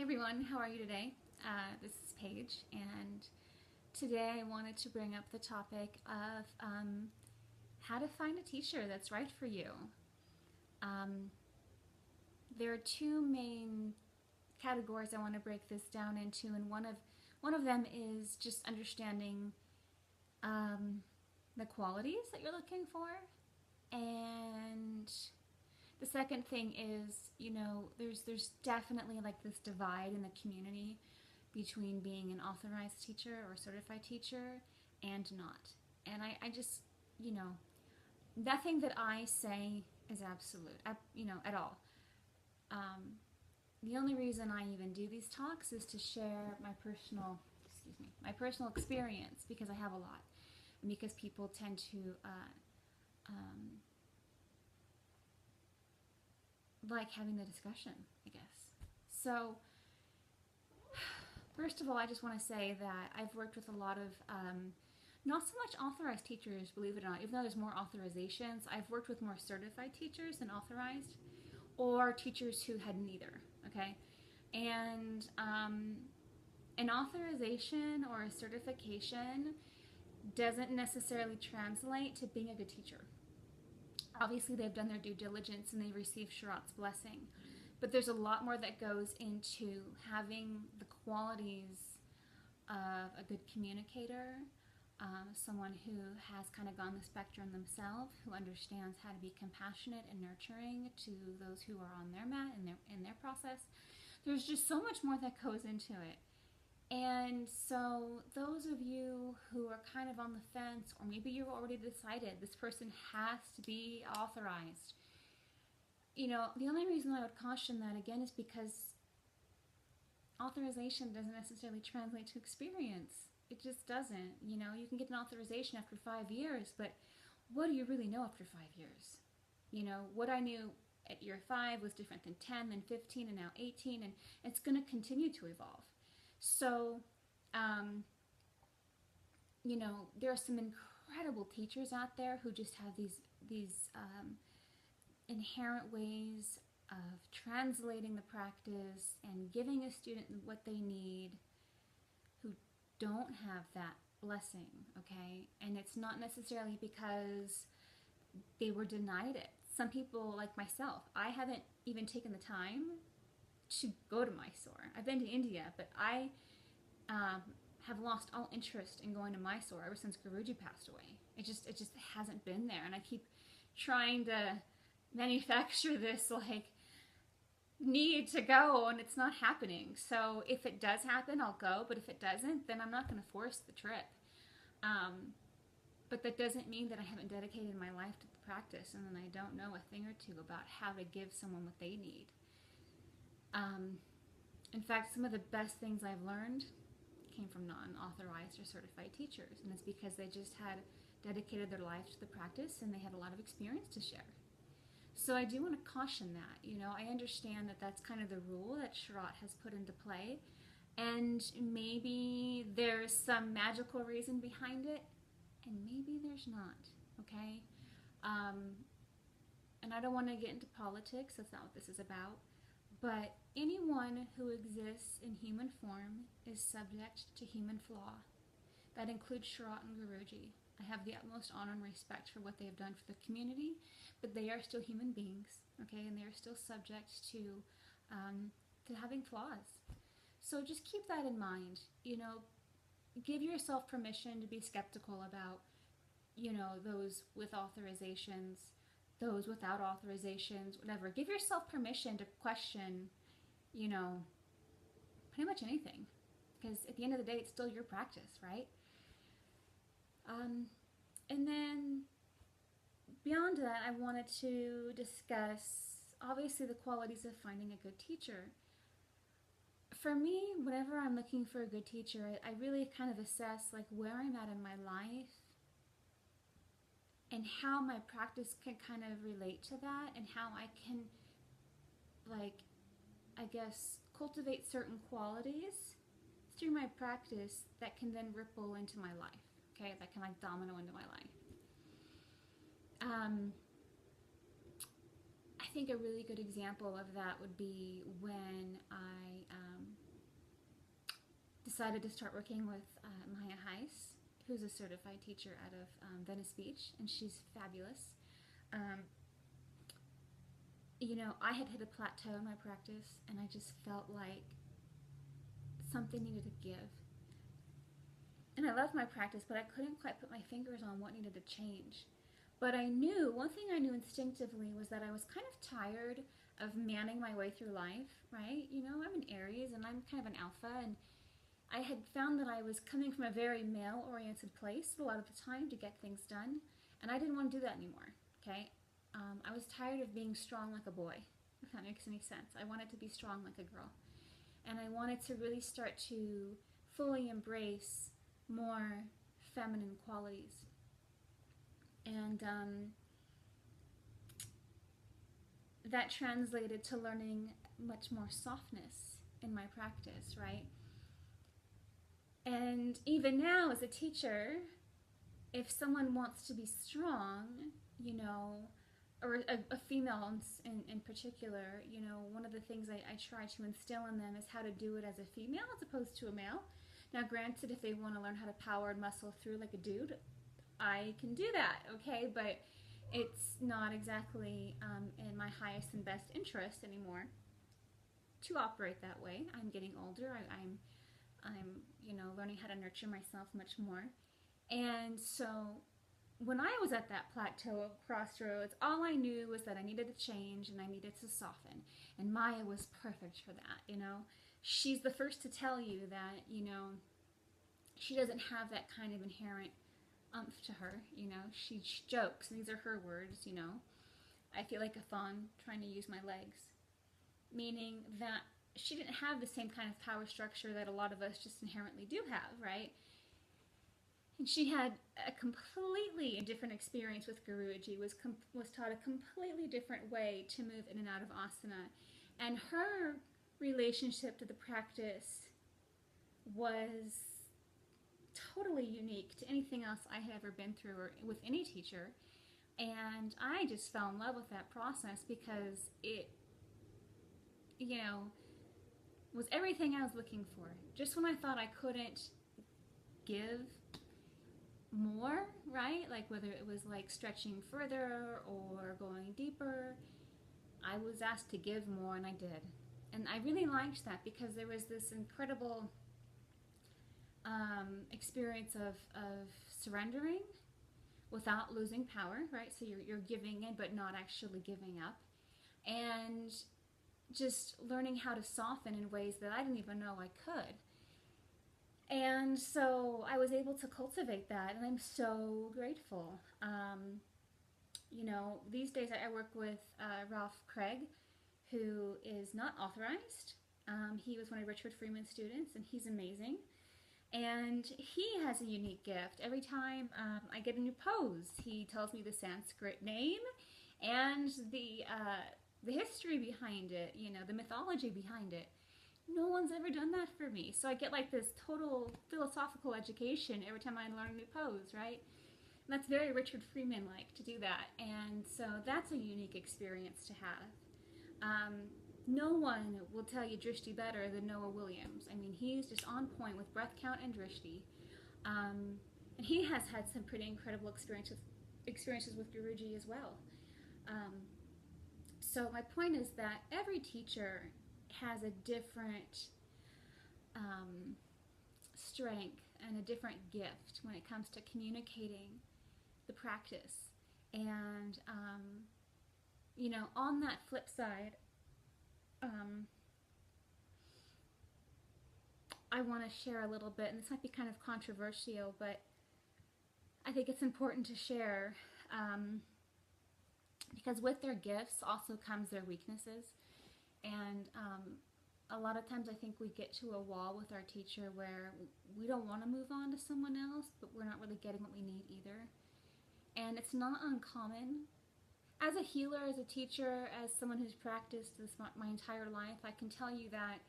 Hi everyone, how are you today? This is Paige, and today I wanted to bring up the topic of how to find a teacher that's right for you. Um, there are two main categories I want to break this down into, and one of them is just understanding um, the qualities that you're looking for, and the second thing is, there's definitely like this divide in the community between being an authorized teacher or certified teacher and not. And I just, you know, nothing that I say is absolute, at all. Um, the only reason I even do these talks is to share my personal experience, because I have a lot, and because people tend to um, like having the discussion, I guess. So, first of all, I just want to say that I've worked with a lot of not so much authorized teachers, believe it or not, even though there's more authorizations. I've worked with more certified teachers than authorized, or teachers who had neither, okay? And an authorization or a certification doesn't necessarily translate to being a good teacher. Obviously, they've done their due diligence and they receive Sharat's blessing. But there's a lot more that goes into having the qualities of a good communicator, someone who has kind of gone the spectrum themselves, who understands how to be compassionate and nurturing to those who are on their mat in their process. There's just so much more that goes into it. And so those of you who are kind of on the fence, or maybe you've already decided this person has to be authorized, the only reason I would caution that again is because authorization doesn't necessarily translate to experience. It just doesn't. You can get an authorization after 5 years, but what do you really know after 5 years? What I knew at year 5 was different than 10, then 15, and now 18, and it's going to continue to evolve. So, there are some incredible teachers out there who just have these inherent ways of translating the practice and giving a student what they need, who don't have that blessing, okay? And it's not necessarily because they were denied it. Some people, like myself, I haven't even taken the time to go to Mysore. I've been to India, but I have lost all interest in going to Mysore ever since Guruji passed away. It just hasn't been there, and I keep trying to manufacture this like need to go, and it's not happening. So if it does happen, I'll go, but if it doesn't, then I'm not going to force the trip. But that doesn't mean that I haven't dedicated my life to the practice and then I don't know a thing or two about how to give someone what they need. In fact, some of the best things I've learned came from non-authorized or certified teachers, and it's because they just had dedicated their life to the practice and they had a lot of experience to share. So I do want to caution that. I understand that that's kind of the rule that Sharat has put into play, and maybe there's some magical reason behind it, and maybe there's not, okay? And I don't want to get into politics, that's not what this is about, but anyone who exists in human form is subject to human flaw. That includes Sharat and Guruji. I have the utmost honor and respect for what they have done for the community, but they are still human beings, okay, and they are still subject to having flaws. So just keep that in mind. Give yourself permission to be skeptical about, those with authorizations, those without authorizations, whatever. Give yourself permission to question, pretty much anything, because at the end of the day, it's still your practice, right? And then beyond that, I wanted to discuss, obviously, the qualities of finding a good teacher. For me, whenever I'm looking for a good teacher, I really kind of assess like where I'm at in my life and how my practice can kind of relate to that, and how I can, like, I guess, cultivate certain qualities through my practice that can then ripple into my life, okay, that can like domino into my life. I think a really good example of that would be when I decided to start working with Maya Heiss, who's a certified teacher out of Venice Beach, and she's fabulous. You know, I had hit a plateau in my practice, and I just felt like something needed to give. And I loved my practice, but I couldn't quite put my fingers on what needed to change. But I knew, one thing I knew instinctively was that I was kind of tired of manning my way through life, right? You know, I'm an Aries and I'm kind of an alpha, and I had found that I was coming from a very male-oriented place a lot of the time to get things done, and I didn't want to do that anymore, okay? I was tired of being strong like a boy, if that makes any sense. I wanted to be strong like a girl, and I wanted to really start to fully embrace more feminine qualities. And that translated to learning much more softness in my practice, right? And even now as a teacher, if someone wants to be strong, you know, or a female in particular, you know, one of the things I try to instill in them is how to do it as a female as opposed to a male. Now granted, if they want to learn how to power and muscle through like a dude, I can do that, okay? But it's not exactly in my highest and best interest anymore to operate that way. I'm getting older. I'm you know, learning how to nurture myself much more. And so when I was at that plateau of crossroads, all I knew was that I needed to change and I needed to soften. And Maya was perfect for that, you know. She's the first to tell you that, you know, she doesn't have that kind of inherent umph to her, you know. She jokes, and these are her words, you know. I feel like a fawn trying to use my legs. Meaning that she didn't have the same kind of power structure that a lot of us just inherently do have, right? And she had a completely different experience with Guruji, was taught a completely different way to move in and out of asana. And her relationship to the practice was totally unique to anything else I had ever been through or with any teacher. And I just fell in love with that process because it, you know, was everything I was looking for. Just when I thought I couldn't give more, right? Like whether it was like stretching further or going deeper, I was asked to give more, and I did. And I really liked that because there was this incredible experience of surrendering without losing power, right? So you're giving in but not actually giving up. And just learning how to soften in ways that I didn't even know I could. And so I was able to cultivate that, and I'm so grateful. You know, these days I work with Ralph Craig, who is not authorized. He was one of Richard Freeman's students, and he's amazing. And he has a unique gift. Every time I get a new pose, he tells me the Sanskrit name and the history behind it, you know, the mythology behind it. No one's ever done that for me. So I get like this total philosophical education every time I learn a new pose, right? And that's very Richard Freeman-like to do that. And so that's a unique experience to have. No one will tell you drishti better than Noah Williams. I mean, he's just on point with breath count and drishti. And he has had some pretty incredible experiences with Guruji as well. So my point is that every teacher has a different strength and a different gift when it comes to communicating the practice. And, you know, on that flip side, I want to share a little bit, and this might be kind of controversial, but I think it's important to share, because with their gifts also comes their weaknesses. And a lot of times I think we get to a wall with our teacher where we don't want to move on to someone else, but we're not really getting what we need either. And it's not uncommon. As a healer, as a teacher, as someone who's practiced this my entire life, I can tell you that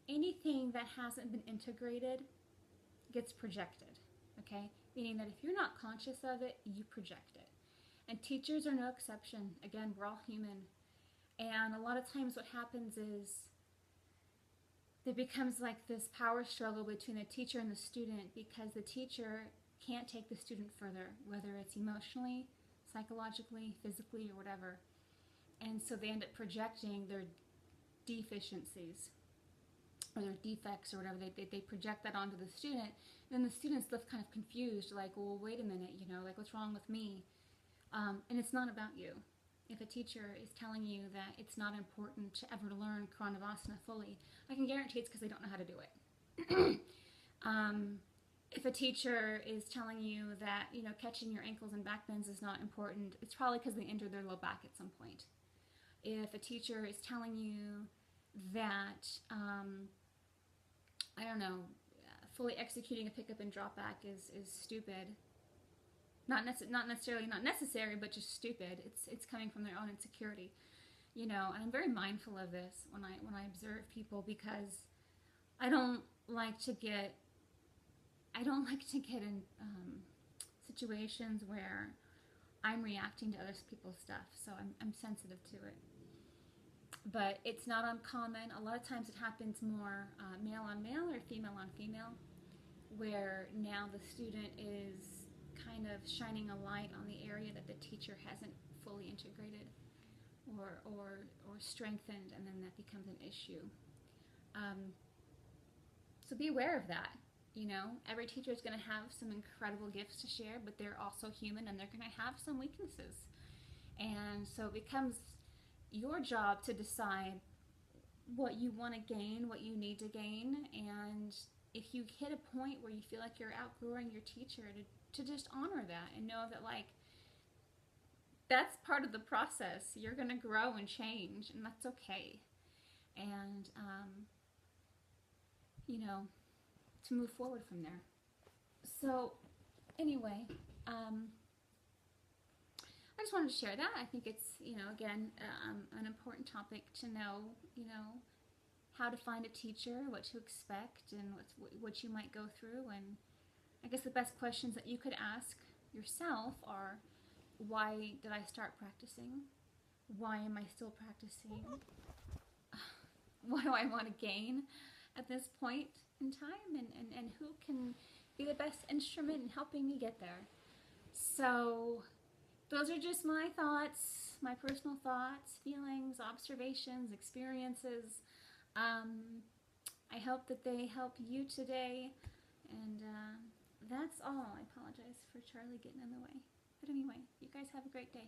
anything that hasn't been integrated gets projected, okay? Meaning that if you're not conscious of it, you project it. And teachers are no exception. Again, we're all human. And a lot of times what happens is there becomes like this power struggle between the teacher and the student, because the teacher can't take the student further, whether it's emotionally, psychologically, physically, or whatever. And so they end up projecting their deficiencies or their defects or whatever. They project that onto the student. And then the student's left kind of confused, like, well, wait a minute, like, what's wrong with me? And it's not about you. If a teacher is telling you that it's not important to ever learn Karanavasana fully, I can guarantee it's because they don't know how to do it. If a teacher is telling you that, catching your ankles and back bends is not important, it's probably because they injured their low back at some point. If a teacher is telling you that, I don't know, fully executing a pickup and drop back is stupid, not necessarily not necessary, but just stupid, it's coming from their own insecurity, and I'm very mindful of this when I observe people, because I don't like to get in situations where I'm reacting to other people's stuff, so I'm sensitive to it. But it's not uncommon. A lot of times it happens more male on male or female on female, where now the student is kind of shining a light on the area that the teacher hasn't fully integrated or strengthened, and then that becomes an issue. So be aware of that. Every teacher is going to have some incredible gifts to share, but they're also human, and they're going to have some weaknesses. And so it becomes your job to decide what you want to gain, what you need to gain, and if you hit a point where you feel like you're outgrowing your teacher, to just honor that and know that, like, that's part of the process. You're going to grow and change, and that's okay. And, to move forward from there. So, anyway, I just wanted to share that. I think it's, again, an important topic to know, how to find a teacher, what to expect, and what you might go through. And I guess the best questions that you could ask yourself are, why did I start practicing? Why am I still practicing? What do I want to gain at this point in time? And who can be the best instrument in helping me get there? So those are just my thoughts, my personal thoughts, feelings, observations, experiences. I hope that they help you today. And that's all. I apologize for Charlie getting in the way. But anyway, you guys have a great day.